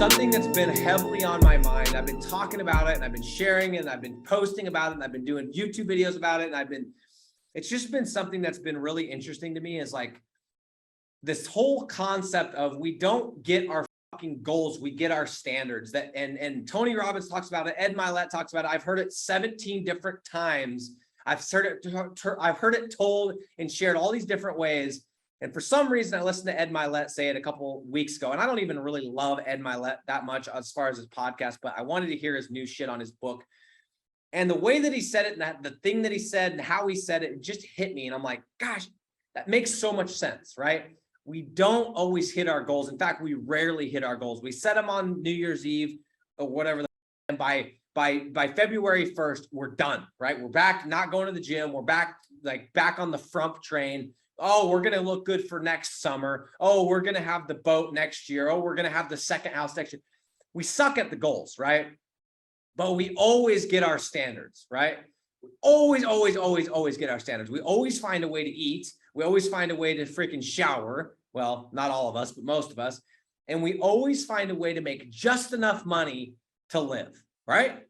something that's been heavily on my mind. I've been talking about it and I've been sharing it and I've been posting about it and I've been doing YouTube videos about it. And it's just been something that's been really interesting to me, is like this whole concept of we don't get our fucking goals, we get our standards. That and Tony Robbins talks about it, Ed Mylett talks about it. I've heard it 17 different times. I've heard it told and shared all these different ways. And for some reason, I listened to Ed Mylett say it a couple weeks ago, and I don't even really love Ed Mylett that much as far as his podcast, but I wanted to hear his new shit on his book. And the way that he said it, and that the thing that he said and how he said it, just hit me. And I'm like, gosh, that makes so much sense, right? We don't always hit our goals. In fact, we rarely hit our goals. We set them on New Year's Eve or whatever, and by February 1st, we're done, right? We're back, not going to the gym. We're back on the frump train. Oh, we're going to look good for next summer. Oh, we're going to have the boat next year. Oh, we're going to have the second house next year. We suck at the goals, right? But we always get our standards, right? We always get our standards. We always find a way to eat. We always find a way to freaking shower. Well, not all of us, but most of us. And we always find a way to make just enough money to live, right?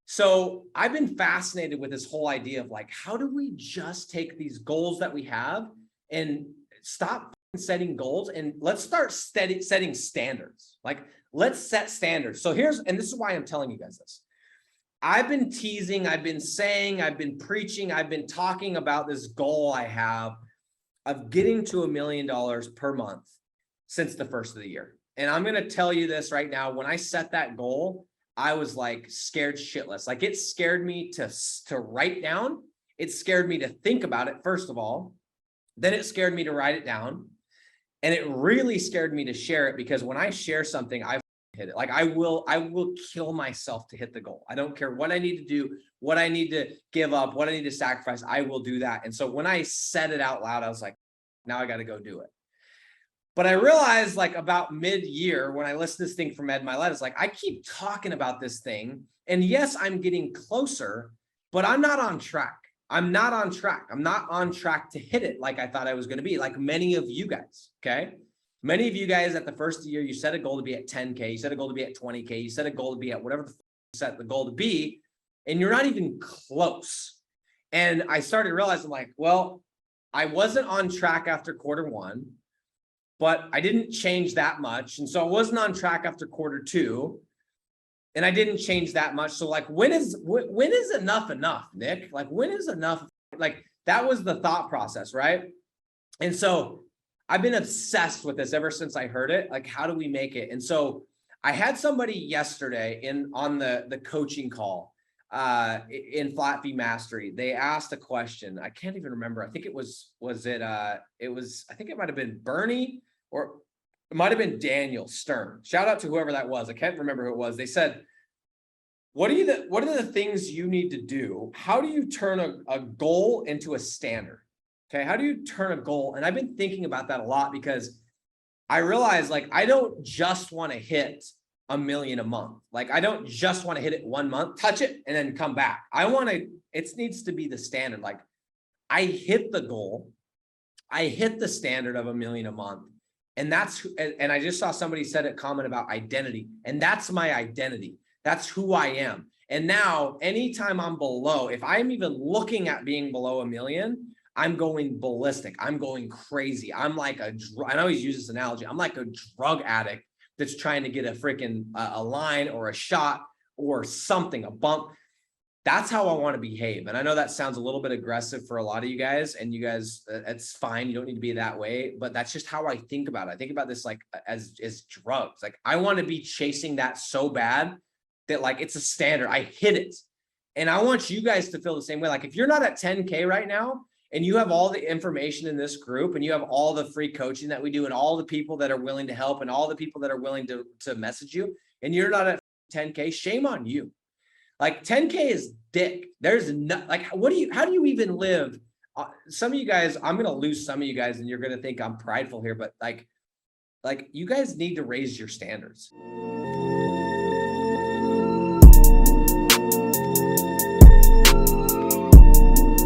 So I've been fascinated with this whole idea of like, how do we just take these goals that we have and stop setting goals and let's start setting standards. Like, let's set standards. So and this is why I'm telling you guys this. I've been teasing, I've been saying, I've been preaching, I've been talking about this goal I have of getting to $1 million per month since the first of the year. And I'm going to tell you this right now. When I set that goal, I was like scared shitless. Like, it scared me to write down. It scared me to think about it, first of all. Then it scared me to write it down. And it really scared me to share it, because when I share something, I hit it. Like, I will kill myself to hit the goal. I don't care what I need to do, what I need to give up, what I need to sacrifice. I will do that. And so when I said it out loud, I was like, now I got to go do it. But I realized, like, about mid-year, when I listened to this thing from Ed Mylett, it's like, I keep talking about this thing. And yes, I'm getting closer, but I'm not on track. I'm not on track. I'm not on track to hit it like I thought I was going to be, like many of you guys, okay? Many of you guys at the first of the year, you set a goal to be at 10K, you set a goal to be at 20K, you set a goal to be at whatever you set the goal to be, and you're not even close. And I started realizing, like, well, I wasn't on track after quarter one, but I didn't change that much. And so I wasn't on track after quarter two, and I didn't change that much. So like, when is enough, Nick? Like, when is enough? Like, that was the thought process, right? And so I've been obsessed with this ever since I heard it. Like, how do we make it? And so I had somebody yesterday on the coaching call in Flat Fee Mastery. They asked a question. I can't even remember. I think I think it might've been Bernie, or it might've been Daniel Stern. Shout out to whoever that was. I can't remember who it was. They said, what are the things you need to do? How do you turn a goal into a standard? Okay. How do you turn a goal? And I've been thinking about that a lot, because I realized, like, I don't just want to hit $1 million a month. Like, I don't just want to hit it 1 month, touch it, and then come back. It needs to be the standard. Like, I hit the goal. I hit the standard of $1 million a month. And I just saw somebody said a comment about identity, and that's my identity. That's who I am. And now anytime I'm below, if I'm even looking at being below $1 million, I'm going ballistic. I'm going crazy. I'm like I always use this analogy. I'm like a drug addict that's trying to get a freaking a line or a shot or something, a bump. That's how I want to behave. And I know that sounds a little bit aggressive for a lot of you guys, and you guys, it's fine. You don't need to be that way, but that's just how I think about it. I think about this like as drugs. Like, I want to be chasing that so bad that, like, it's a standard. I hit it. And I want you guys to feel the same way. Like, if you're not at 10K right now, and you have all the information in this group, and you have all the free coaching that we do, and all the people that are willing to help, and all the people that are willing to message you, and you're not at 10K, shame on you. Like, 10K is dick. There's no, like, how do you even live? Some of you guys, I'm going to lose some of you guys, and you're going to think I'm prideful here, but like you guys need to raise your standards.